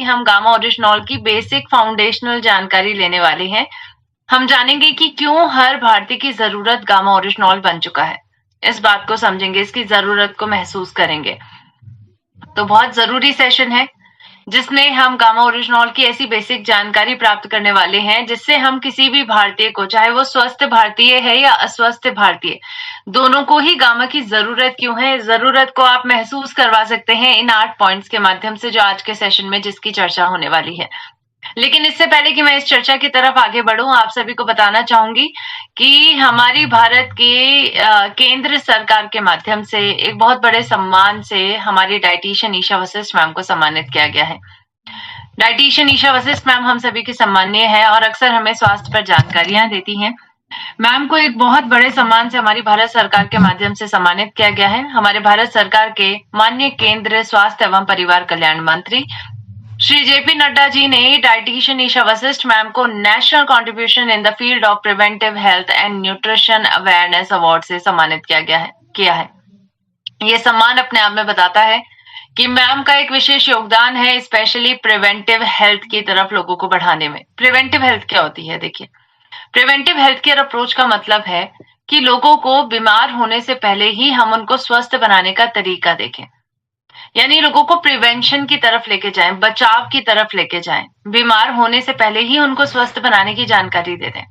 हम gamma oryzanol की basic foundational जानकारी लेने वाले हैं। हम जानेंगे कि क्यों हर भारतीय की जरूरत गामा ओरिजिनॉल बन चुका है। इस बात को समझेंगे, इसकी जरूरत को महसूस करेंगे। तो बहुत जरूरी सेशन है जिसमें हम गामा ओरिजिनॉल की ऐसी बेसिक जानकारी प्राप्त करने वाले हैं जिससे हम किसी भी भारतीय को, चाहे वो स्वस्थ भारतीय है या अस्वस्थ भारतीय, दोनों को ही गामा की जरूरत क्यों है, जरूरत को आप महसूस करवा सकते हैं इन 8 पॉइंट्स के माध्यम से जो आज के सेशन में जिसकी चर्चा होने वाली है। लेकिन इससे पहले कि मैं इस चर्चा की तरफ आगे बढ़ूं, आप सभी को बताना चाहूंगी कि हमारी भारत के केंद्र सरकार के माध्यम से एक बहुत बड़े सम्मान से हमारी डाइटिशियन ईशा वशिष्ठ मैम को सम्मानित किया गया है। डाइटिशियन ईशा वशिष्ठ मैम हम सभी की सम्माननीय है और अक्सर हमें स्वास्थ्य पर जानकारियां देती हैं। मैम को एक बहुत बड़े सम्मान से हमारी भारत सरकार के माध्यम से सम्मानित किया गया है। हमारे भारत सरकार के माननीय केंद्र स्वास्थ्य एवं परिवार कल्याण मंत्री श्री जेपी नड्डा जी ने डाइटिशियन ईशा वशिष्ठ मैम को national contribution in the field of preventive health and nutrition awareness award से सम्मानित किया है। ये सम्मान अपने आप में बताता है कि मैम का एक विशेष योगदान है, स्पेशली प्रिवेंटिव हेल्थ की तरफ लोगों को बढ़ाने में। प्रिवेंटिव हेल्थ क्या होती है? देखिए, प्रिवेंटिव हेल्थ केयर अप्रोच का मतलब है कि लोगों को बीमार होने से पहले ही हम उनको स्वस्थ बनाने का तरीका देखें, यानी लोगों को प्रिवेंशन की तरफ लेके जाएं, बचाव की तरफ लेके जाएं, बीमार होने से पहले ही उनको स्वस्थ बनाने की जानकारी दे दें।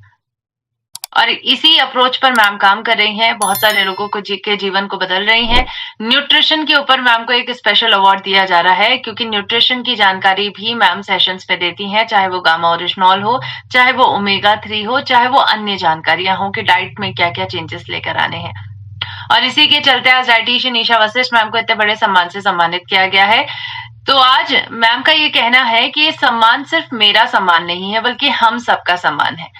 और इसी अप्रोच पर मैम काम कर रही हैं, बहुत सारे लोगों को के जीवन को बदल रही हैं। न्यूट्रिशन के ऊपर मैम को एक स्पेशल अवार्ड दिया जा रहा है क्योंकि न्यूट्रिशन की जानकारी भी मैम सेशंस पे देती हैं, चाहे वो गामा ओरिजिनॉल हो, चाहे वो ओमेगा 3 हो, चाहे वो अन्य जानकारियां हो कि डाइट में क्या क्या चेंजेस लेकर आने हैं। और इसी के चलते आज डाइटिशियन ईशा वशिष्ठ मैम को इतने बड़े सम्मान से सम्मानित किया गया है। तो आज मैम का ये कहना है कि ये सम्मान सिर्फ मेरा सम्मान नहीं है बल्कि हम सबका सम्मान है।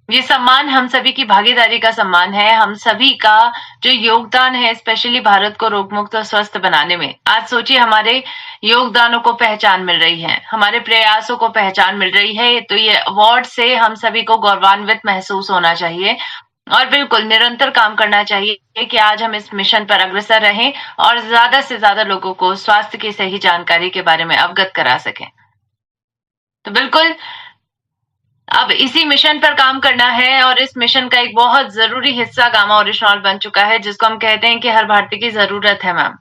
ये सम्मान हम सभी की भागीदारी का सम्मान है, हम सभी का जो योगदान है, स्पेशली भारत को रोग मुक्त और स्वस्थ बनाने में। आज सोचिए, हमारे योगदानों को पहचान मिल रही है, हमारे प्रयासों को पहचान मिल रही है। तो ये अवार्ड से हम सभी को गौरवान्वित महसूस होना चाहिए और बिल्कुल निरंतर काम करना चाहिए कि आज हम इस मिशन पर अग्रसर रहें और ज्यादा से ज्यादा लोगों को स्वास्थ्य की सही जानकारी के बारे में अवगत करा सकें। तो बिल्कुल अब इसी मिशन पर काम करना है और इस मिशन का एक बहुत जरूरी हिस्सा गामा ओरिजिनॉल बन चुका है, जिसको हम कहते हैं कि हर भारतीय की जरूरत है। मैम,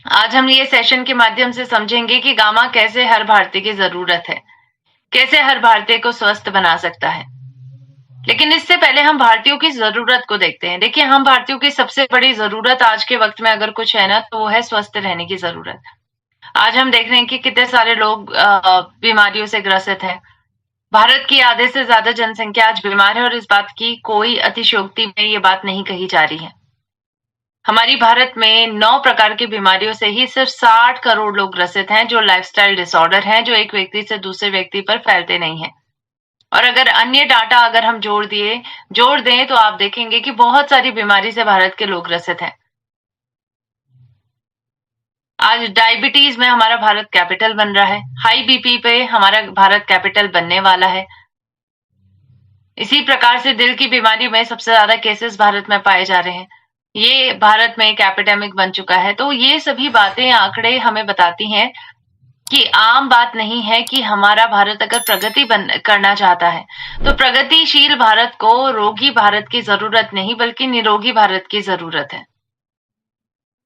आज हम ये सेशन के माध्यम से समझेंगे कि गामा कैसे हर भारतीय की जरूरत है, कैसे हर भारतीय को स्वस्थ बना सकता है। लेकिन इससे पहले हम भारतीयों की जरूरत को देखते हैं। देखिए, हम भारतीयों की सबसे बड़ी जरूरत आज के वक्त में अगर कुछ है ना, तो वो है स्वस्थ रहने की जरूरत। आज हम देख रहे हैं कि कितने सारे लोग बीमारियों से ग्रसित हैं। भारत की आधे से ज्यादा जनसंख्या आज बीमार है और इस बात की कोई अतिशयोक्ति में ये बात नहीं कही जा रही है। हमारी भारत में 9 प्रकार की बीमारियों से ही सिर्फ 60 करोड़ लोग ग्रसित हैं, जो लाइफस्टाइल डिसऑर्डर हैं, जो एक व्यक्ति से दूसरे व्यक्ति पर फैलते नहीं हैं। और अगर अन्य डाटा अगर हम जोड़ दें तो आप देखेंगे कि बहुत सारी बीमारी से भारत के लोग ग्रसित हैं। आज डायबिटीज में हमारा भारत कैपिटल बन रहा है, हाई बीपी पे हमारा भारत कैपिटल बनने वाला है। इसी प्रकार से दिल की बीमारी में सबसे ज्यादा केसेस भारत में पाए जा रहे हैं। ये भारत में एक एपिडेमिक बन चुका है। तो ये सभी बातें, आंकड़े हमें बताती हैं कि आम बात नहीं है कि हमारा भारत अगर प्रगति करना चाहता है तो प्रगतिशील भारत को रोगी भारत की जरूरत नहीं बल्कि निरोगी भारत की जरूरत है।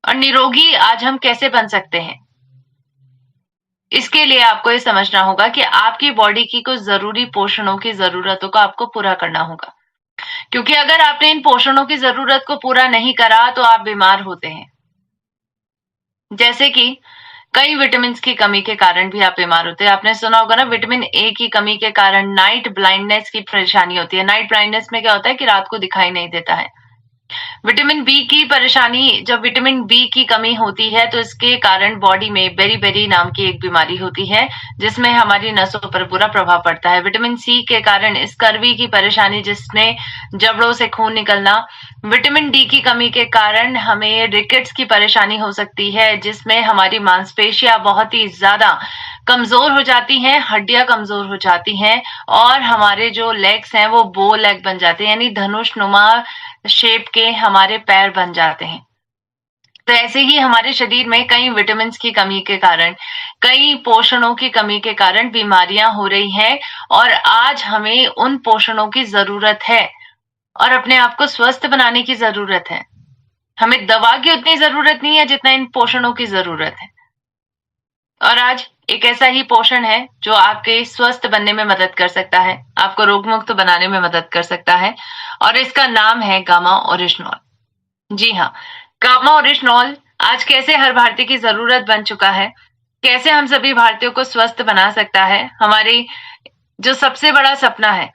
और निरोगी आज हम कैसे बन सकते हैं, इसके लिए आपको ये समझना होगा कि आपकी बॉडी की कुछ जरूरी पोषणों की जरूरतों को आपको पूरा करना होगा, क्योंकि अगर आपने इन पोषणों की जरूरत को पूरा नहीं करा तो आप बीमार होते हैं। जैसे कि कई विटामिन की कमी के कारण भी आप बीमार होते हैं। आपने सुना होगा ना, विटामिन ए की कमी के कारण नाइट ब्लाइंडनेस की परेशानी होती है। नाइट ब्लाइंडनेस में क्या होता है कि रात को दिखाई नहीं देता है। विटामिन बी की परेशानी, जब विटामिन बी की कमी होती है तो इसके कारण बॉडी में बेरी नाम की एक बीमारी होती है जिसमें हमारी नसों पर बुरा प्रभाव पड़ता है। विटामिन सी के कारण स्कर्वी की परेशानी, जिसमें जबड़ों से खून निकलना। विटामिन डी की कमी के कारण हमें रिकेट्स की परेशानी हो सकती है, जिसमें हमारी मांसपेशियां बहुत ही ज्यादा कमजोर हो जाती हैं, हड्डियां कमजोर हो जाती हैं और हमारे जो लेग्स हैं वो बो लेग बन जाते हैं, यानी धनुष नुमा शेप के हमारे पैर बन जाते हैं। तो ऐसे ही हमारे शरीर में कई विटामिन की कमी के कारण, कई पोषणों की कमी के कारण बीमारियां हो रही हैं और आज हमें उन पोषणों की जरूरत है और अपने आप को स्वस्थ बनाने की जरूरत है। हमें दवा की उतनी जरूरत नहीं है जितना इन पोषणों की जरूरत है। और आज एक ऐसा ही पोषण है जो आपके स्वस्थ बनने में मदद कर सकता है, आपको रोग मुक्त बनाने में मदद कर सकता है, और इसका नाम है गामा ओरिजिनॉल। जी हाँ, गामा ओरिजिनॉल आज कैसे हर भारतीय की जरूरत बन चुका है, कैसे हम सभी भारतीयों को स्वस्थ बना सकता है। हमारी जो सबसे बड़ा सपना है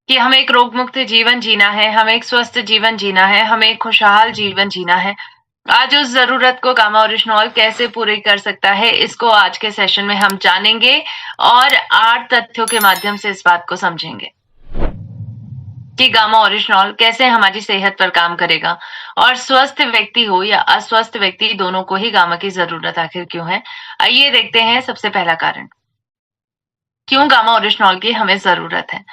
कि हमें एक रोग मुक्त जीवन जीना है, हमें एक स्वस्थ जीवन जीना है, हमें एक खुशहाल जीवन जीना है, आज उस जरूरत को गामा ओरिजिनॉल कैसे पूरी कर सकता है, इसको आज के सेशन में हम जानेंगे और 8 तथ्यों के माध्यम से इस बात को समझेंगे कि गामा ओरिजिनॉल कैसे हमारी सेहत पर काम करेगा और स्वस्थ व्यक्ति हो या अस्वस्थ व्यक्ति, दोनों को ही गामा की जरूरत आखिर क्यों है। आइए देखते हैं सबसे पहला कारण, क्यों गामा ओरिजिनॉल की हमें जरूरत है।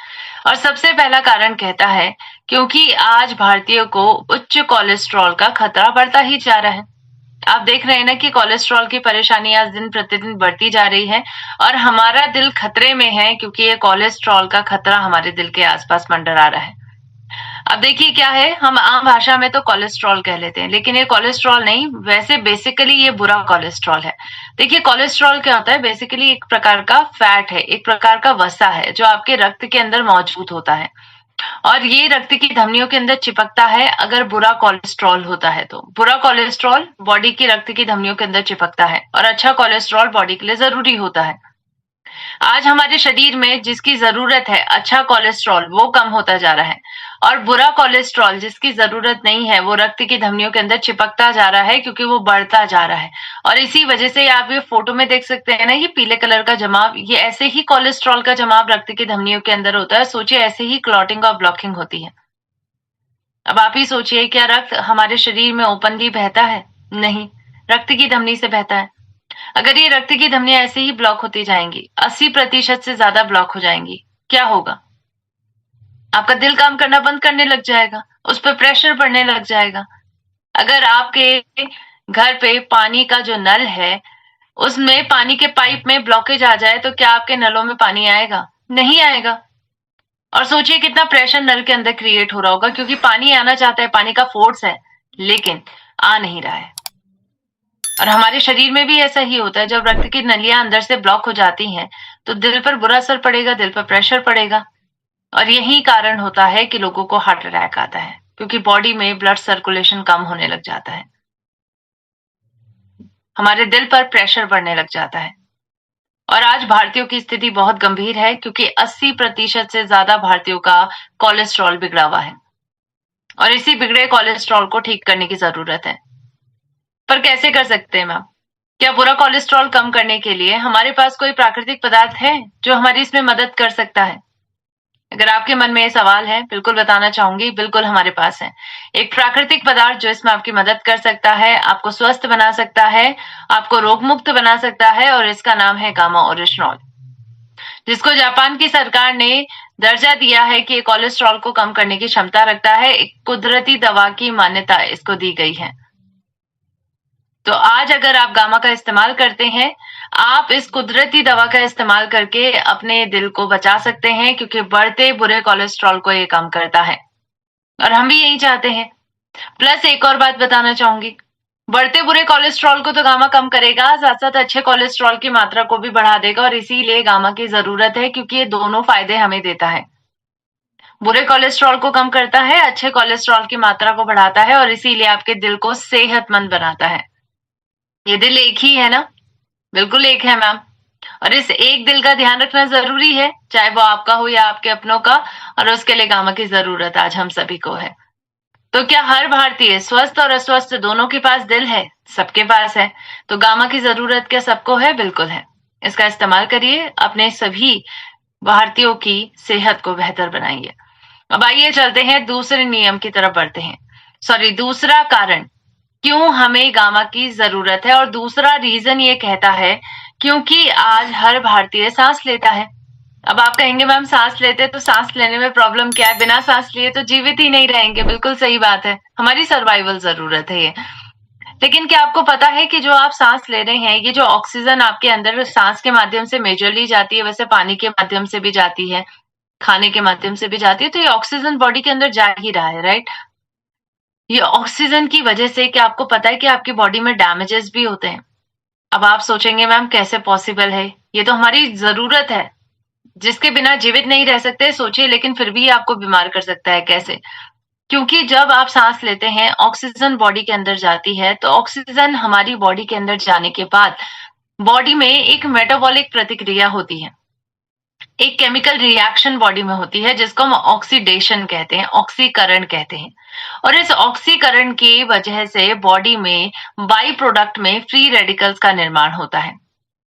और सबसे पहला कारण कहता है क्योंकि आज भारतीयों को उच्च कोलेस्ट्रॉल का खतरा बढ़ता ही जा रहा है। आप देख रहे हैं ना कि कोलेस्ट्रॉल की परेशानी आज दिन प्रतिदिन बढ़ती जा रही है और हमारा दिल खतरे में है क्योंकि ये कोलेस्ट्रॉल का खतरा हमारे दिल के आसपास मंडरा रहा है। अब देखिए क्या है, हम आम भाषा में तो कोलेस्ट्रॉल कह लेते हैं, लेकिन ये कोलेस्ट्रॉल नहीं, वैसे बेसिकली ये बुरा कोलेस्ट्रॉल है। देखिए कोलेस्ट्रॉल क्या होता है, बेसिकली एक प्रकार का फैट है, एक प्रकार का वसा है जो आपके रक्त के अंदर मौजूद होता है और ये रक्त की धमनियों के अंदर चिपकता है अगर बुरा कोलेस्ट्रॉल होता है तो। बुरा कोलेस्ट्रॉल बॉडी की रक्त की धमनियों के अंदर चिपकता है और अच्छा कोलेस्ट्रॉल बॉडी के लिए जरूरी होता है। आज हमारे शरीर में जिसकी जरूरत है अच्छा कोलेस्ट्रॉल, वो कम होता जा रहा है और बुरा कोलेस्ट्रॉल जिसकी जरूरत नहीं है वो रक्त की धमनियों के अंदर चिपकता जा रहा है क्योंकि वो बढ़ता जा रहा है। और इसी वजह से आप ये फोटो में देख सकते हैं ना, ये पीले कलर का जमाव, ये ऐसे ही कोलेस्ट्रॉल का जमाव रक्त की धमनियों के अंदर होता है। सोचिए ऐसे ही क्लॉटिंग और ब्लॉकिंग होती है। अब आप ही सोचिए, क्या रक्त हमारे शरीर में ओपनली बहता है? नहीं, रक्त की धमनी से बहता है। अगर ये रक्त की धमनियां ऐसे ही ब्लॉक होती जाएंगी, 80% से ज्यादा ब्लॉक हो जाएंगी, क्या होगा? आपका दिल काम करना बंद करने लग जाएगा, उस पर प्रेशर पड़ने लग जाएगा। अगर आपके घर पे पानी का जो नल है उसमें पानी के पाइप में ब्लॉकेज आ जाए तो क्या आपके नलों में पानी आएगा? नहीं आएगा। और सोचिए कितना प्रेशर नल के अंदर क्रिएट हो रहा होगा क्योंकि पानी आना चाहता है, पानी का फोर्स है, लेकिन आ नहीं रहा है। और हमारे शरीर में भी ऐसा ही होता है, जब रक्त की नलियां अंदर से ब्लॉक हो जाती हैं तो दिल पर बुरा असर पड़ेगा, दिल पर प्रेशर पड़ेगा और यही कारण होता है कि लोगों को हार्ट अटैक आता है क्योंकि बॉडी में ब्लड सर्कुलेशन कम होने लग जाता है, हमारे दिल पर प्रेशर बढ़ने लग जाता है। और आज भारतीयों की स्थिति बहुत गंभीर है क्योंकि 80% से ज्यादा भारतीयों का कोलेस्ट्रॉल बिगड़ा हुआ है और इसी बिगड़े कोलेस्ट्रॉल को ठीक करने की जरूरत है। पर कैसे कर सकते हैं मैम? क्या बुरा कोलेस्ट्रॉल कम करने के लिए हमारे पास कोई प्राकृतिक पदार्थ है जो हमारी इसमें मदद कर सकता है? अगर आपके मन में ये सवाल है, बिल्कुल बताना चाहूंगी, बिल्कुल हमारे पास है एक प्राकृतिक पदार्थ जो इसमें आपकी मदद कर सकता है, आपको स्वस्थ बना सकता है, आपको रोग मुक्त बना सकता है और इसका नाम है गामा ओरिजिनॉल, जिसको जापान की सरकार ने दर्जा दिया है कि कोलेस्ट्रॉल को कम करने की क्षमता रखता है। एक कुदरती दवा की मान्यता इसको दी गई है। तो आज अगर आप गामा का इस्तेमाल करते हैं, आप इस कुदरती दवा का इस्तेमाल करके अपने दिल को बचा सकते हैं क्योंकि बढ़ते बुरे कोलेस्ट्रॉल को ये कम करता है और हम भी यही चाहते हैं। प्लस एक और बात बताना चाहूंगी, बढ़ते बुरे कोलेस्ट्रॉल को तो गामा कम करेगा, साथ साथ अच्छे कोलेस्ट्रॉल की मात्रा को भी बढ़ा देगा और इसीलिए गामा की जरूरत है क्योंकि ये दोनों फायदे हमें देता है। बुरे कोलेस्ट्रॉल को कम करता है, अच्छे कोलेस्ट्रॉल की मात्रा को बढ़ाता है और इसीलिए आपके दिल को सेहतमंद बनाता है। ये दिल एक ही है ना? बिल्कुल एक है मैम। और इस एक दिल का ध्यान रखना जरूरी है, चाहे वो आपका हो या आपके अपनों का, और उसके लिए गामा की जरूरत आज हम सभी को है। तो क्या हर भारतीय स्वस्थ और अस्वस्थ दोनों के पास दिल है? सबके पास है। तो गामा की जरूरत क्या सबको है? बिल्कुल है। इसका इस्तेमाल करिए, अपने सभी भारतीयों की सेहत को बेहतर बनाइए। अब आइए चलते हैं दूसरे नियम की तरफ बढ़ते हैं। दूसरा कारण क्यों हमें गामा की जरूरत है, और दूसरा रीजन ये कहता है क्योंकि आज हर भारतीय सांस लेता है। अब आप कहेंगे मैम सांस लेते तो सांस लेने में प्रॉब्लम क्या है? बिना सांस लिए तो जीवित ही नहीं रहेंगे। बिल्कुल सही बात है, हमारी सर्वाइवल जरूरत है ये। लेकिन क्या आपको पता है कि जो आप सांस ले रहे हैं, ये जो ऑक्सीजन आपके अंदर सांस के माध्यम से मेजरली जाती है, वैसे पानी के माध्यम से भी जाती है, खाने के माध्यम से भी जाती है, तो ये ऑक्सीजन बॉडी के अंदर जा ही रहा है, राइट? ये ऑक्सीजन की वजह से क्या आपको पता है कि आपकी बॉडी में डैमेजेस भी होते हैं। अब आप सोचेंगे मैम कैसे पॉसिबल है, ये तो हमारी जरूरत है, जिसके बिना जीवित नहीं रह सकते, सोचिए, लेकिन फिर भी ये आपको बीमार कर सकता है। कैसे? क्योंकि जब आप सांस लेते हैं, ऑक्सीजन बॉडी के अंदर जाती है, तो ऑक्सीजन हमारी बॉडी के अंदर जाने के बाद बॉडी में एक मेटाबॉलिक प्रतिक्रिया होती है, एक केमिकल रिएक्शन बॉडी में होती है, जिसको हम ऑक्सीडेशन कहते हैं, ऑक्सीकरण कहते हैं। और इस ऑक्सीकरण की वजह से बॉडी में बाई प्रोडक्ट में फ्री रेडिकल्स का निर्माण होता है।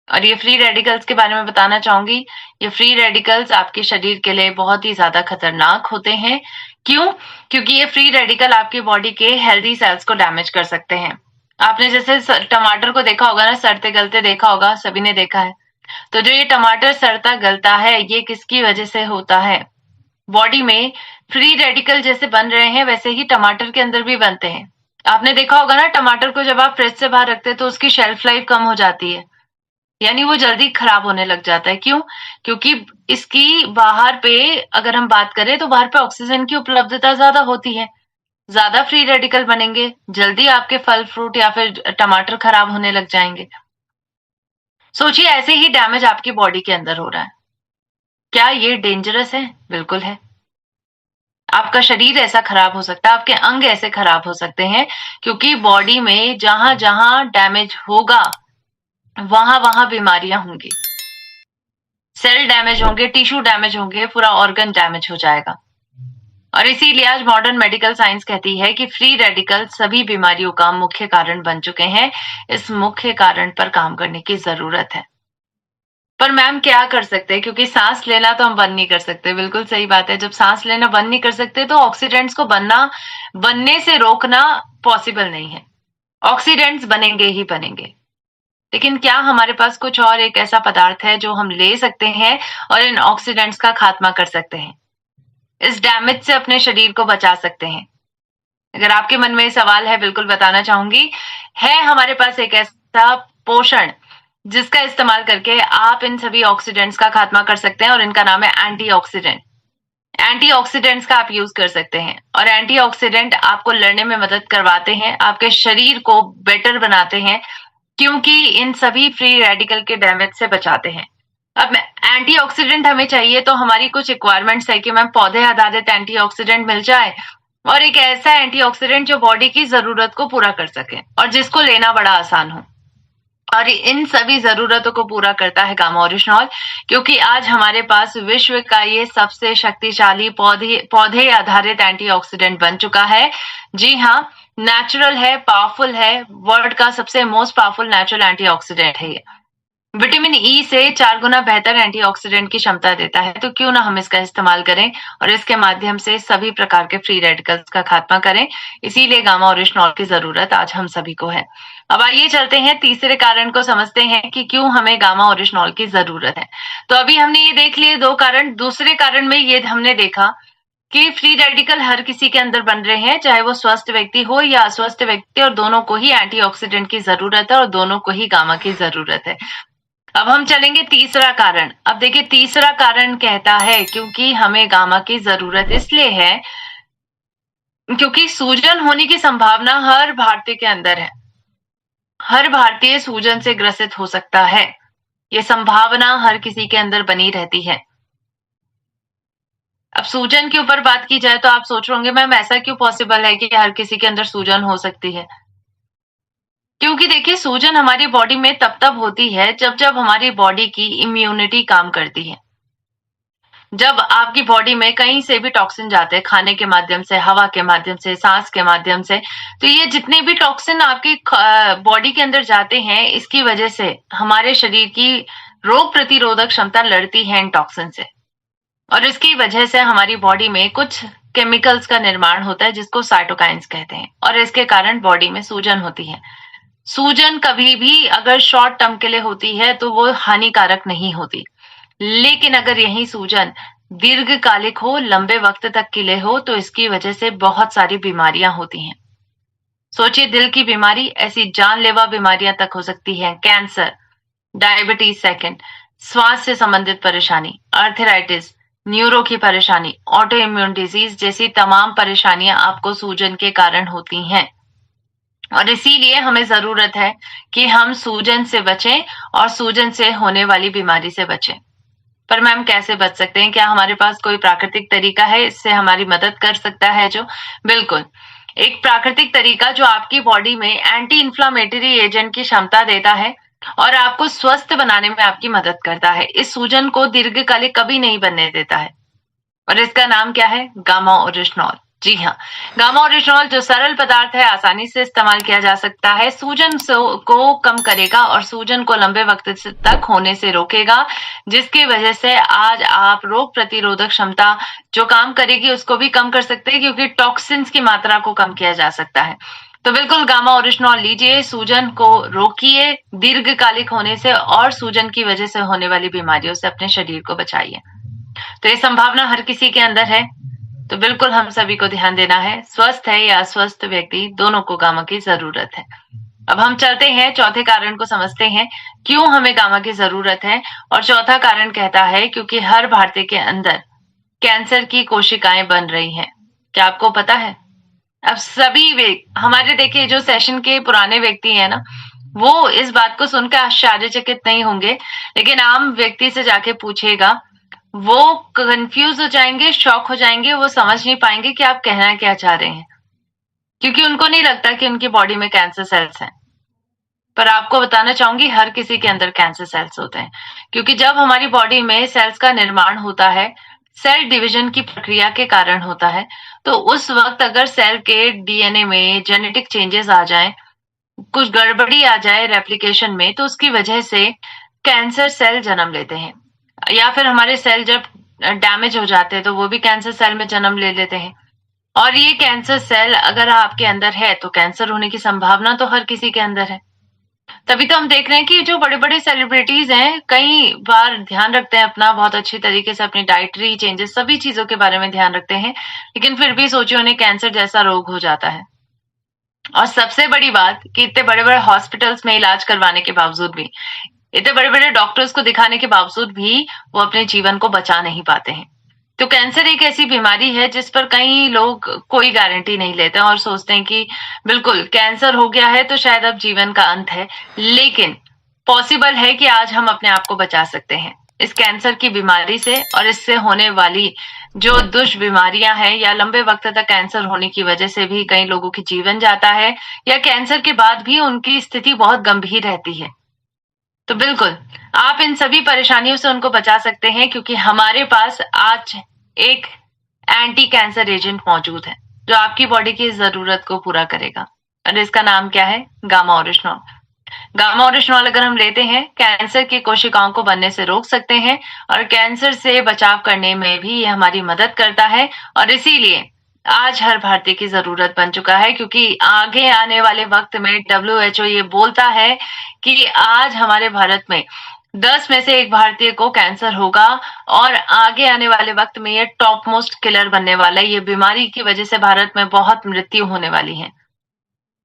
और ये फ्री रेडिकल्स के बारे में बताना चाहूंगी। ये फ्री रेडिकल्स आपके शरीर के लिए बहुत ही ज्यादा खतरनाक होते हैं। क्यों? क्योंकि ये फ्री रेडिकल आपकी बॉडी के हेल्दी सेल्स को डैमेज कर सकते हैं। आपने जैसे टमाटर को देखा होगा ना, सड़ते गलते देखा होगा, सभी ने देखा है। तो जो ये टमाटर सड़ता गलता है, ये किसकी वजह से होता है? बॉडी में फ्री रेडिकल जैसे बन रहे हैं, वैसे ही टमाटर के अंदर भी बनते हैं। आपने देखा होगा ना, टमाटर को जब आप फ्रिज से बाहर रखते हैं तो उसकी शेल्फ लाइफ कम हो जाती है, यानी वो जल्दी खराब होने लग जाता है। क्यों? क्योंकि इसकी बाहर पे अगर हम बात करें तो बाहर पे ऑक्सीजन की उपलब्धता ज्यादा होती है, ज्यादा फ्री रेडिकल बनेंगे, जल्दी आपके फल फ्रूट या फिर टमाटर खराब होने लग जाएंगे। सोचिए, ऐसे ही डैमेज आपकी बॉडी के अंदर हो रहा है। क्या ये डेंजरस है? बिल्कुल है। आपका शरीर ऐसा खराब हो सकता है, आपके अंग ऐसे खराब हो सकते हैं, क्योंकि बॉडी में जहां जहां डैमेज होगा वहां वहां बीमारियां होंगी, सेल डैमेज होंगे, टिश्यू डैमेज होंगे, पूरा ऑर्गन डैमेज हो जाएगा। और इसीलिए आज मॉडर्न मेडिकल साइंस कहती है कि फ्री रेडिकल सभी बीमारियों का मुख्य कारण बन चुके हैं। इस मुख्य कारण पर काम करने की जरूरत है। पर मैम क्या कर सकते हैं? क्योंकि सांस लेना तो हम बंद नहीं कर सकते। बिल्कुल सही बात है, जब सांस लेना बंद नहीं कर सकते तो ऑक्सीडेंट्स को बनने से रोकना पॉसिबल नहीं है। ऑक्सीडेंट्स बनेंगे ही बनेंगे। लेकिन क्या हमारे पास कुछ और एक ऐसा पदार्थ है जो हम ले सकते हैं और इन ऑक्सीडेंट्स का खात्मा कर सकते हैं, इस डैमेज से अपने शरीर को बचा सकते हैं? अगर आपके मन में सवाल है, बिल्कुल बताना चाहूंगी। है हमारे पास एक ऐसा पोषण जिसका इस्तेमाल करके आप इन सभी ऑक्सीडेंट्स का खात्मा कर सकते हैं, और इनका नाम है एंटीऑक्सीडेंट। एंटीऑक्सीडेंट्स का आप यूज कर सकते हैं, और एंटीऑक्सीडेंट आपको लड़ने में मदद करवाते हैं, आपके शरीर को बेटर बनाते हैं, क्योंकि इन सभी फ्री रेडिकल के डैमेज से बचाते हैं। अब एंटीऑक्सीडेंट हमें चाहिए तो हमारी कुछ रिक्वायरमेंट्स है कि मैम पौधे आधारित एंटीऑक्सीडेंट मिल जाए, और एक ऐसा एंटीऑक्सीडेंट जो बॉडी की जरूरत को पूरा कर सके और जिसको लेना बड़ा आसान हो। और इन सभी जरूरतों को पूरा करता है गामा ओरिजिनॉल, क्योंकि आज हमारे पास विश्व का ये सबसे शक्तिशाली पौधे आधारित एंटीऑक्सीडेंट बन चुका है। जी हाँ, नेचुरल है, पावरफुल है, वर्ल्ड का सबसे मोस्ट पावरफुल नेचुरल एंटीऑक्सीडेंट है ये। विटामिन ई से 4 गुना बेहतर एंटीऑक्सीडेंट की क्षमता देता है, तो क्यों ना हम इसका इस्तेमाल करें और इसके माध्यम से सभी प्रकार के फ्री रेडिकल्स का खात्मा करें। इसीलिए गामा ओरिजिनॉल की जरूरत आज हम सभी को है। अब आइए चलते हैं तीसरे कारण को समझते हैं कि क्यों हमें गामा ओरिजिनॉल की जरूरत है। तो अभी हमने ये देख लिए 2 कारण। दूसरे कारण में ये हमने देखा कि फ्री रेडिकल हर किसी के अंदर बन रहे हैं, चाहे वो स्वस्थ व्यक्ति हो या अस्वस्थ व्यक्ति, और दोनों को ही एंटीऑक्सीडेंट की जरूरत है और दोनों को ही गामा की जरूरत है। अब हम चलेंगे तीसरा कारण। अब देखिए, तीसरा कारण कहता है क्योंकि हमें गामा की जरूरत इसलिए है क्योंकि सूजन होने की संभावना हर भारतीय के अंदर है। हर भारतीय सूजन से ग्रसित हो सकता है, ये संभावना हर किसी के अंदर बनी रहती है। अब सूजन के ऊपर बात की जाए तो आप सोच रहे होंगे मैम ऐसा क्यों पॉसिबल है कि हर किसी के अंदर सूजन हो सकती है? क्योंकि देखिए, सूजन हमारी बॉडी में तब तब होती है जब जब हमारी बॉडी की इम्यूनिटी काम करती है। जब आपकी बॉडी में कहीं से भी टॉक्सिन जाते हैं, खाने के माध्यम से, हवा के माध्यम से, सांस के माध्यम से, तो ये जितने भी टॉक्सिन आपकी बॉडी के अंदर जाते हैं, इसकी वजह से हमारे शरीर की रोग प्रतिरोधक क्षमता लड़ती है इन टॉक्सिन से, और इसकी वजह से हमारी बॉडी में कुछ केमिकल्स का निर्माण होता है जिसको साइटोकाइंस कहते हैं, और इसके कारण बॉडी में सूजन होती है। सूजन कभी भी अगर शॉर्ट टर्म के लिए होती है तो वो हानिकारक नहीं होती, लेकिन अगर यही सूजन दीर्घकालिक हो, लंबे वक्त तक के लिए हो, तो इसकी वजह से बहुत सारी बीमारियां होती हैं। सोचिए, दिल की बीमारी, ऐसी जानलेवा बीमारियां तक हो सकती हैं, कैंसर, डायबिटीज सेकंड, श्वास से संबंधित परेशानी, आर्थराइटिस, न्यूरो की परेशानी, ऑटो इम्यून डिजीज जैसी तमाम परेशानियां आपको सूजन के कारण होती हैं। और इसीलिए हमें जरूरत है कि हम सूजन से बचें और सूजन से होने वाली बीमारी से बचें। पर मैम कैसे बच सकते हैं? क्या हमारे पास कोई प्राकृतिक तरीका है इससे हमारी मदद कर सकता है? जो बिल्कुल, एक प्राकृतिक तरीका जो आपकी बॉडी में एंटी इंफ्लामेटरी एजेंट की क्षमता देता है और आपको स्वस्थ बनाने में आपकी मदद करता है, इस सूजन को दीर्घकालिक कभी नहीं बनने देता है। और इसका नाम क्या है? Gamma oryzanol. जी हाँ, गामा ओरिजिनॉल जो सरल पदार्थ है, आसानी से इस्तेमाल किया जा सकता है, सूजन को कम करेगा और सूजन को लंबे वक्त तक होने से रोकेगा, जिसकी वजह से आज आप रोग प्रतिरोधक क्षमता जो काम करेगी उसको भी कम कर सकते हैं, क्योंकि टॉक्सिन्स की मात्रा को कम किया जा सकता है। तो बिल्कुल गामा ओरिजिनॉल लीजिए, सूजन को रोकिए दीर्घकालिक होने से और सूजन की वजह से होने वाली बीमारियों से अपने शरीर को बचाइए। तो ये संभावना हर किसी के अंदर है, तो बिल्कुल हम सभी को ध्यान देना है, स्वस्थ है या अस्वस्थ व्यक्ति दोनों को गामा की जरूरत है। अब हम चलते हैं चौथे कारण को समझते हैं, क्यों हमें गामा की जरूरत है। और चौथा कारण कहता है क्योंकि हर भारतीय के अंदर कैंसर की कोशिकाएं बन रही हैं। क्या आपको पता है? अब सभी हमारे देखिए जो सेशन के पुराने व्यक्ति हैं ना, वो इस बात को सुनकर आश्चर्यचकित नहीं होंगे, लेकिन आम व्यक्ति से जाके पूछेगा, वो कंफ्यूज हो जाएंगे, शॉक हो जाएंगे, वो समझ नहीं पाएंगे कि आप कहना क्या चाह रहे हैं, क्योंकि उनको नहीं लगता कि उनकी बॉडी में कैंसर सेल्स हैं। पर आपको बताना चाहूंगी, हर किसी के अंदर कैंसर सेल्स होते हैं, क्योंकि जब हमारी बॉडी में सेल्स का निर्माण होता है, सेल डिवीजन की प्रक्रिया के कारण होता है, तो उस वक्त अगर सेल के डीएनए में जेनेटिक चेंजेस आ जाएं, कुछ गड़बड़ी आ जाए रेप्लिकेशन में, तो उसकी वजह से कैंसर सेल जन्म लेते हैं। या फिर हमारे सेल जब डैमेज हो जाते हैं तो वो भी कैंसर सेल में जन्म ले लेते हैं। और ये कैंसर सेल अगर आपके अंदर है तो कैंसर होने की संभावना तो हर किसी के अंदर है। तभी तो हम देख रहे हैं कि जो बड़े बड़े सेलिब्रिटीज हैं, कई बार ध्यान रखते हैं अपना, बहुत अच्छी तरीके से अपनी डाइटरी चेंजेस, सभी चीजों के बारे में ध्यान रखते हैं, लेकिन फिर भी सोचिए उन्हें कैंसर जैसा रोग हो जाता है। और सबसे बड़ी बात कि इतने बड़े बड़े हॉस्पिटल्स में इलाज करवाने के बावजूद भी, इतने बड़े बड़े डॉक्टर्स को दिखाने के बावजूद भी वो अपने जीवन को बचा नहीं पाते हैं। तो कैंसर एक ऐसी बीमारी है जिस पर कई लोग कोई गारंटी नहीं लेते और सोचते हैं कि बिल्कुल कैंसर हो गया है तो शायद अब जीवन का अंत है, लेकिन पॉसिबल है कि आज हम अपने आप को बचा सकते हैं इस कैंसर की बीमारी से। और इससे होने वाली जो दुष्बीमारियां हैं, या लंबे वक्त तक कैंसर होने की वजह से भी कई लोगों की जीवन जाता है, या कैंसर के बाद भी उनकी स्थिति बहुत गंभीर रहती है। तो बिल्कुल आप इन सभी परेशानियों से उनको बचा सकते हैं, क्योंकि हमारे पास आज एक एंटी कैंसर एजेंट मौजूद है जो आपकी बॉडी की जरूरत को पूरा करेगा, और इसका नाम क्या है? Gamma oryzanol. गामा ओरिजिनॉल अगर हम लेते हैं, कैंसर की कोशिकाओं को बनने से रोक सकते हैं और कैंसर से बचाव करने में भी ये हमारी मदद करता है। और इसीलिए आज हर भारतीय की जरूरत बन चुका है, क्योंकि आगे आने वाले वक्त में WHO ये बोलता है कि आज हमारे भारत में 10 में से 1 भारतीय को कैंसर होगा, और आगे आने वाले वक्त में ये टॉप मोस्ट किलर बनने वाला है। ये बीमारी की वजह से भारत में बहुत मृत्यु होने वाली है।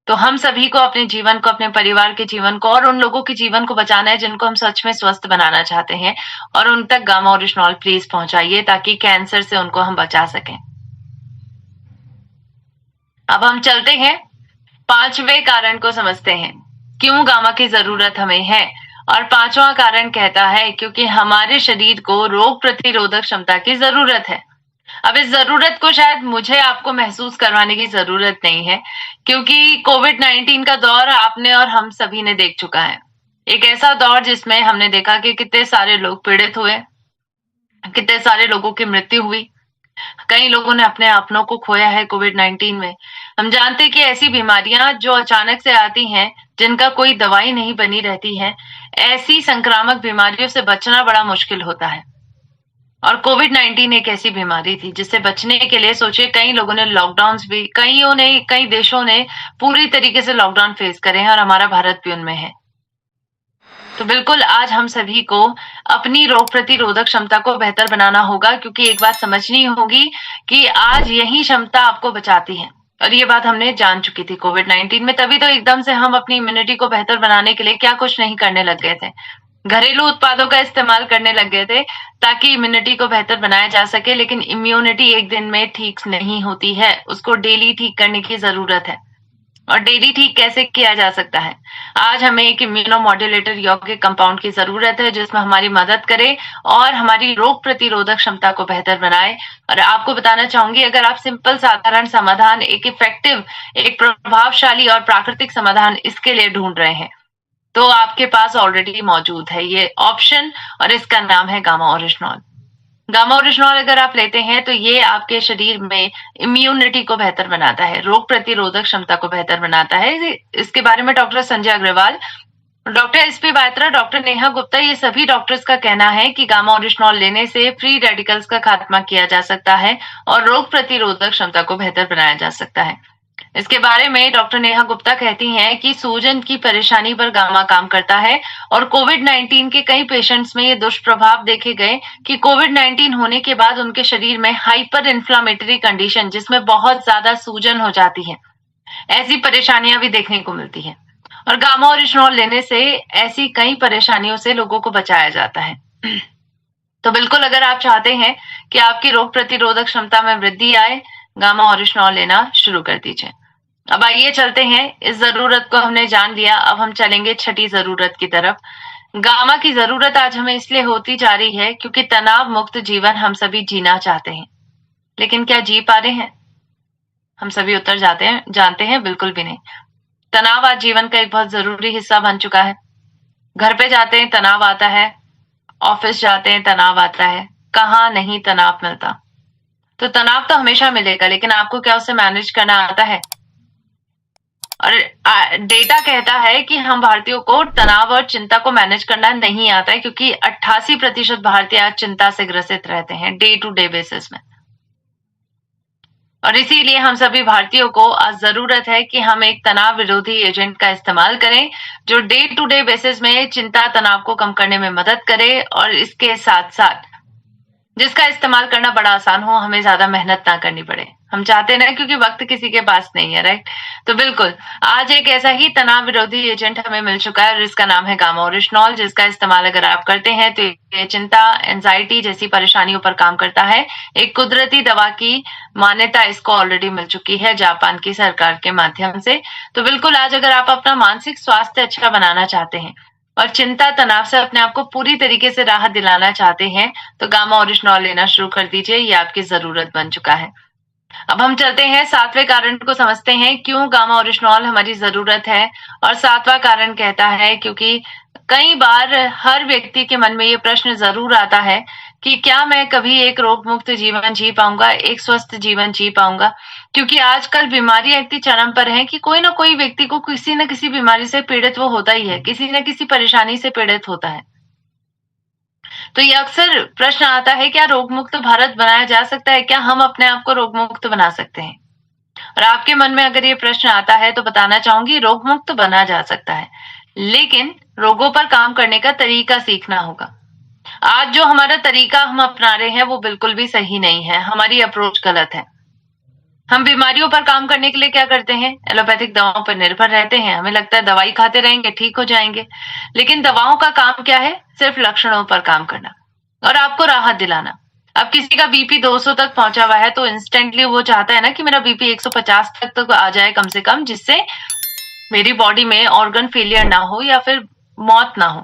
तो हम सभी को अपने जीवन को, अपने परिवार के जीवन को और उन लोगों के जीवन को बचाना है जिनको हम सच में स्वस्थ बनाना चाहते हैं, और उन तक गामा ओरिजिनॉल प्लीज पहुंचाइए ताकि कैंसर से उनको हम बचा सकें। अब हम चलते हैं 5वें कारण को समझते हैं, क्यों गामा की जरूरत हमें है। और 5वां कारण कहता है क्योंकि हमारे शरीर को रोग प्रतिरोधक क्षमता की जरूरत है। अब इस जरूरत को शायद मुझे आपको महसूस करवाने की जरूरत नहीं है, क्योंकि कोविड-19 का दौर आपने और हम सभी ने देख चुका है। एक ऐसा दौर जिसमें हमने देखा कि कितने सारे लोग पीड़ित हुए, कितने सारे लोगों की मृत्यु हुई, कई लोगों ने अपने अपनों को खोया है कोविड-19 में। हम जानते हैं कि ऐसी बीमारियां जो अचानक से आती हैं, जिनका कोई दवाई नहीं बनी रहती है, ऐसी संक्रामक बीमारियों से बचना बड़ा मुश्किल होता है। और कोविड-19 एक ऐसी बीमारी थी जिससे बचने के लिए सोचिए कई लोगों ने लॉकडाउन्स भी, कई देशों ने पूरी तरीके से लॉकडाउन फेस करे हैं, और हमारा भारत भी उनमें है। तो बिल्कुल आज हम सभी को अपनी रोग प्रतिरोधक क्षमता को बेहतर बनाना होगा, क्योंकि एक बात समझनी होगी कि आज यही क्षमता आपको बचाती है। और ये बात हमने जान चुकी थी कोविड-19 में, तभी तो एकदम से हम अपनी इम्यूनिटी को बेहतर बनाने के लिए क्या कुछ नहीं करने लग गए थे। घरेलू उत्पादों का इस्तेमाल करने लग गए थे ताकि इम्यूनिटी को बेहतर बनाया जा सके, लेकिन इम्यूनिटी एक दिन में ठीक नहीं होती है, उसको डेली ठीक करने की जरूरत है। और डेली ठीक कैसे किया जा सकता है? आज हमें एक इम्यूनोमॉड्यूलेटर यौगिक कंपाउंड की जरूरत है जिसमें हमारी मदद करे और हमारी रोग प्रतिरोधक क्षमता को बेहतर बनाए। और आपको बताना चाहूंगी, अगर आप सिंपल साधारण समाधान, एक इफेक्टिव, एक प्रभावशाली और प्राकृतिक समाधान इसके लिए ढूंढ रहे हैं, तो आपके पास ऑलरेडी मौजूद है ये ऑप्शन, और इसका नाम है गामा ओरिजिनॉल। गामा ओरिजिनॉल अगर आप लेते हैं तो ये आपके शरीर में इम्यूनिटी को बेहतर बनाता है, रोग प्रतिरोधक क्षमता को बेहतर बनाता है। इसके बारे में doctor Sanjay Agarwal, doctor SP Batra, doctor Neha Gupta, ये सभी डॉक्टर्स का कहना है कि गामा ओरिजिनॉल लेने से फ्री रेडिकल्स का खात्मा किया जा सकता है और रोग प्रतिरोधक क्षमता को बेहतर बनाया जा सकता है। इसके बारे में डॉक्टर नेहा गुप्ता कहती हैं कि सूजन की परेशानी पर गामा काम करता है और कोविड-19 के कई पेशेंट्स में ये दुष्प्रभाव देखे गए कि कोविड-19 होने के बाद उनके शरीर में हाइपर इन्फ्लामेटरी कंडीशन, जिसमें बहुत ज्यादा सूजन हो जाती है, ऐसी परेशानियां भी देखने को मिलती है। और गामा ओरिजिनॉल लेने से ऐसी कई परेशानियों से लोगों को बचाया जाता है। तो बिल्कुल अगर आप चाहते हैं कि आपकी रोग प्रतिरोधक क्षमता में वृद्धि आए, गामा ओरिजिनॉल लेना शुरू कर दीजिए। अब आइए चलते हैं, इस जरूरत को हमने जान लिया, अब हम चलेंगे छठी जरूरत की तरफ। गामा की जरूरत आज हमें इसलिए होती जा रही है क्योंकि तनाव मुक्त जीवन हम सभी जीना चाहते हैं, लेकिन क्या जी पा रहे हैं? हम सभी उत्तर जानते हैं बिल्कुल भी नहीं। तनाव आज जीवन का एक बहुत जरूरी हिस्सा बन चुका है। घर पे जाते हैं तनाव आता है, ऑफिस जाते हैं तनाव आता है, कहाँ नहीं तनाव मिलता। तो तनाव तो हमेशा मिलेगा, लेकिन आपको क्या उसे मैनेज करना आता है? और डेटा कहता है कि हम भारतीयों को तनाव और चिंता को मैनेज करना नहीं आता है, क्योंकि 88% भारतीय आज चिंता से ग्रसित रहते हैं डे टू डे बेसिस में। और इसीलिए हम सभी भारतीयों को आज जरूरत है कि हम एक तनाव विरोधी एजेंट का इस्तेमाल करें जो डे टू डे बेसिस में चिंता तनाव को कम करने में मदद करे, और इसके साथ साथ जिसका इस्तेमाल करना बड़ा आसान हो, हमें ज्यादा मेहनत ना करनी पड़े। हम चाहते ना, क्योंकि वक्त किसी के पास नहीं है, राइट? तो बिल्कुल आज एक ऐसा ही तनाव विरोधी एजेंट हमें मिल चुका है और इसका नाम है गामा ओरिजिनॉल, जिसका इस्तेमाल अगर आप करते हैं तो ये चिंता, एंजाइटी जैसी परेशानियों पर काम करता है। एक कुदरती दवा की मान्यता इसको ऑलरेडी मिल चुकी है जापान की सरकार के माध्यम से। तो बिल्कुल आज अगर आप अपना मानसिक स्वास्थ्य अच्छा बनाना चाहते हैं और चिंता तनाव से अपने आप को पूरी तरीके से राहत दिलाना चाहते हैं, तो गामा ओरिजिनॉल लेना शुरू कर दीजिए, ये आपकी जरूरत बन चुका है। अब हम चलते हैं 7वें कारण को समझते हैं, क्यों गामा ओरिजिनॉल हमारी जरूरत है। और 7वां कारण कहता है क्योंकि कई बार हर व्यक्ति के मन में ये प्रश्न जरूर आता है कि क्या मैं कभी एक रोग मुक्त जीवन जी पाऊंगा, एक स्वस्थ जीवन जी पाऊंगा? क्योंकि आजकल बीमारियां इतनी चरम पर हैं कि कोई ना कोई व्यक्ति को किसी न किसी बीमारी से पीड़ित वो होता ही है, किसी न किसी परेशानी से पीड़ित होता है। तो ये अक्सर प्रश्न आता है, क्या रोग मुक्त भारत बनाया जा सकता है? क्या हम अपने आप को रोग मुक्त बना सकते हैं? और आपके मन में अगर ये प्रश्न आता है तो बताना चाहूंगी, रोग मुक्त बना जा सकता है, लेकिन रोगों पर काम करने का तरीका सीखना होगा। आज जो हमारा तरीका हम अपना रहे हैं वो बिल्कुल भी सही नहीं है, हमारी अप्रोच गलत है। हम बीमारियों पर काम करने के लिए क्या करते हैं? एलोपैथिक दवाओं पर निर्भर रहते हैं। हमें लगता है दवाई खाते रहेंगे ठीक हो जाएंगे, लेकिन दवाओं का काम क्या है? सिर्फ लक्षणों पर काम करना और आपको राहत दिलाना। अब किसी का बीपी 200 तक पहुंचा हुआ है तो इंस्टेंटली वो चाहता है ना कि मेरा बीपी 150 तक तो आ जाए कम से कम, जिससे मेरी बॉडी में ऑर्गन फेलियर ना हो या फिर मौत ना हो।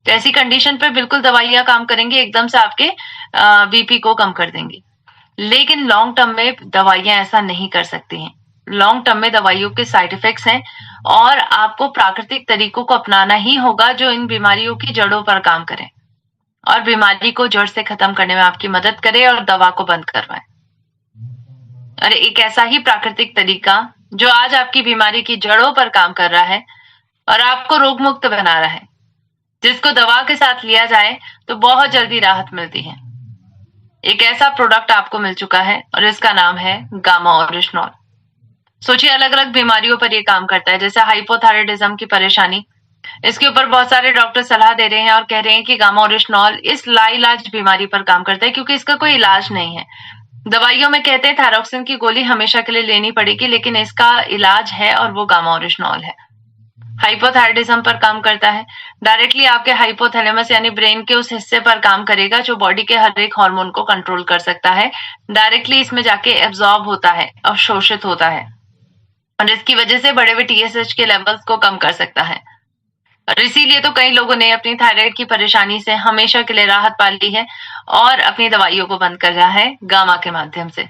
तो ऐसी कंडीशन पर बिल्कुल दवाइयां काम करेंगी, एकदम से आपके बीपी को कम कर देंगी, लेकिन लॉन्ग टर्म में दवाइयां ऐसा नहीं कर सकती हैं। लॉन्ग टर्म में दवाइयों के साइड इफेक्ट्स हैं और आपको प्राकृतिक तरीकों को अपनाना ही होगा जो इन बीमारियों की जड़ों पर काम करें और बीमारी को जड़ से खत्म करने में आपकी मदद करे और दवा को बंद करवाए। और एक ऐसा ही प्राकृतिक तरीका जो आज आपकी बीमारी की जड़ों पर काम कर रहा है और आपको रोग मुक्त बना रहा है, जिसको दवा के साथ लिया जाए तो बहुत जल्दी राहत मिलती है। एक ऐसा प्रोडक्ट आपको मिल चुका है और इसका नाम है गामा ओरिजिनॉल। सोचिए, अलग अलग बीमारियों पर ये काम करता है, जैसे हाइपोथायराइडिज्म की परेशानी, इसके ऊपर बहुत सारे डॉक्टर सलाह दे रहे हैं और कह रहे हैं कि गामा ओरिजिनॉल इस लाइलाज बीमारी पर काम करता है, क्योंकि इसका कोई इलाज नहीं है। दवाइयों में कहते हैं थायरॉक्सिन की गोली हमेशा के लिए लेनी पड़ेगी, लेकिन इसका इलाज है और वो गामा ओरिजिनॉल है। हाइपोथायराइडिज्म पर काम करता है, डायरेक्टली आपके हाइपोथैलेमस यानी ब्रेन के उस हिस्से पर काम करेगा जो बॉडी के हर एक हार्मोन को कंट्रोल कर सकता है। डायरेक्टली इसमें जाके एब्जॉर्ब होता है, अवशोषित होता है, और इसकी वजह से बढ़े हुए TSH के लेवल्स को कम कर सकता है। और इसीलिए तो कई लोगों ने अपनी थायराइड की परेशानी से हमेशा के लिए राहत पा ली है और अपनी दवाइयों को बंद कर रहा है गामा के माध्यम से।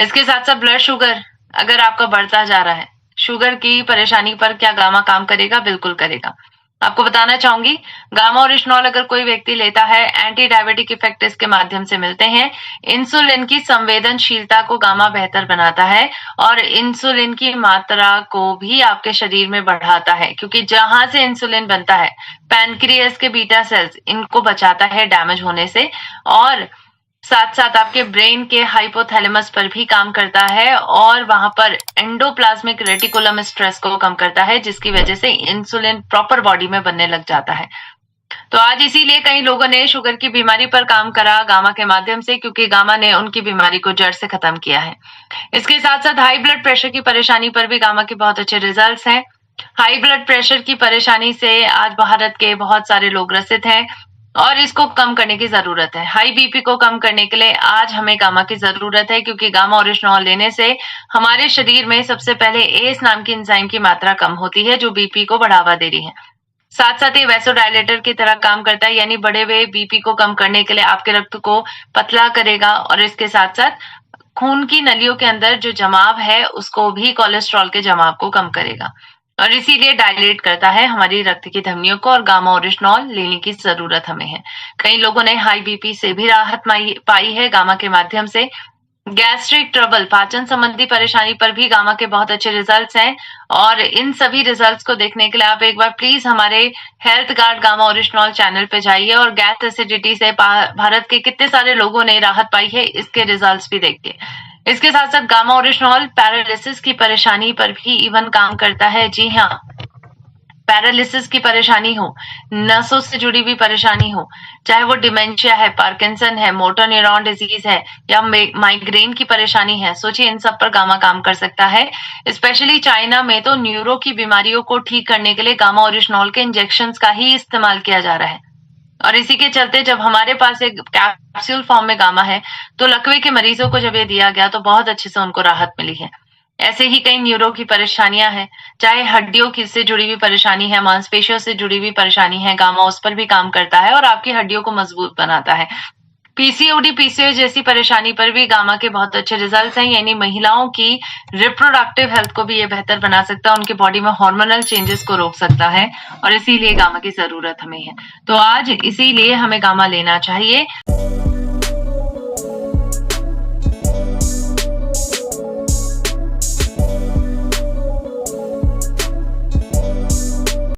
इसके साथ साथ ब्लड शुगर अगर आपका बढ़ता जा रहा है, शुगर की परेशानी पर क्या गामा काम करेगा? बिल्कुल करेगा। आपको बताना चाहूंगी, गामा ओरिजिनॉल अगर कोई व्यक्ति लेता है, एंटी डायबिटिक इफेक्ट इसके माध्यम से मिलते हैं। इंसुलिन की संवेदनशीलता को गामा बेहतर बनाता है और इंसुलिन की मात्रा को भी आपके शरीर में बढ़ाता है, क्योंकि जहां से इंसुलिन बनता है, पैनक्रियास के बीटा सेल्स इनको बचाता है डैमेज होने से, और साथ साथ आपके ब्रेन के हाइपोथैलेमस पर भी काम करता है और वहां पर एंडोप्लाज्मिक रेटिकुलम स्ट्रेस को कम करता है, जिसकी वजह से इंसुलिन प्रॉपर बॉडी में बनने लग जाता है। तो आज इसीलिए कई लोगों ने शुगर की बीमारी पर काम करा गामा के माध्यम से, क्योंकि गामा ने उनकी बीमारी को जड़ से खत्म किया है। इसके साथ साथ हाई ब्लड प्रेशर की परेशानी पर भी गामा के बहुत अच्छे रिजल्ट्स हैं। हाई ब्लड प्रेशर की परेशानी से आज भारत के बहुत सारे लोग ग्रसित हैं और इसको कम करने की जरूरत है। हाई बीपी को कम करने के लिए आज हमें गामा की जरूरत है, क्योंकि गामा ओरिजिनॉल लेने से हमारे शरीर में सबसे पहले एस नाम की एंजाइम की मात्रा कम होती है, जो बीपी को बढ़ावा दे रही है। साथ साथ ये वैसोडायलेटर की तरह काम करता है, यानी बढ़े हुए बीपी को कम करने के लिए आपके रक्त को पतला करेगा और इसके साथ साथ खून की नलियों के अंदर जो जमाव है उसको भी, कोलेस्ट्रॉल के जमाव को कम करेगा और इसीलिए डायलेट करता है हमारी रक्त की धमनियों को, और गामा ओरिजिनॉल लेने की जरूरत हमें है। कई लोगों ने हाई बीपी से भी राहत पाई है गामा के माध्यम से। गैस्ट्रिक ट्रबल, पाचन संबंधी परेशानी पर भी गामा के बहुत अच्छे रिजल्ट्स हैं और इन सभी रिजल्ट्स को देखने के लिए आप एक बार प्लीज हमारे health guard gamma oryzanol channel पे जाइए और गैस एसिडिटी से भारत के कितने सारे लोगों ने राहत पाई है इसके रिजल्ट्स भी देखिए। इसके साथ साथ गामा ओरिजिनॉल पैरालिसिस की परेशानी पर भी इवन काम करता है। जी हाँ, पैरालिसिस की परेशानी हो, नसों से जुड़ी हुई परेशानी हो, चाहे वो डिमेंशिया है, पार्किंसन है, मोटर न्यूरॉन डिजीज है या माइग्रेन की परेशानी है, सोचिए इन सब पर गामा काम कर सकता है। स्पेशली चाइना में तो न्यूरो की बीमारियों को ठीक करने के लिए गामा ओरिजिनॉल के इंजेक्शंस का ही इस्तेमाल किया जा रहा है और इसी के चलते जब हमारे पास एक कैप्सूल फॉर्म में गामा है तो लकवे के मरीजों को जब ये दिया गया तो बहुत अच्छे से उनको राहत मिली है। ऐसे ही कई न्यूरो की परेशानियां हैं, चाहे हड्डियों की से जुड़ी हुई परेशानी है, मांसपेशियों से जुड़ी हुई परेशानी है, गामा उस पर भी काम करता है और आपकी हड्डियों को मजबूत बनाता है। PCOD, PCOS जैसी परेशानी पर भी गामा के बहुत अच्छे रिजल्ट्स हैं, यानी महिलाओं की रिप्रोडक्टिव हेल्थ को भी ये बेहतर बना सकता है, उनकी बॉडी में हार्मोनल चेंजेस को रोक सकता है और इसीलिए गामा की जरूरत हमें है। तो आज इसीलिए हमें गामा लेना चाहिए।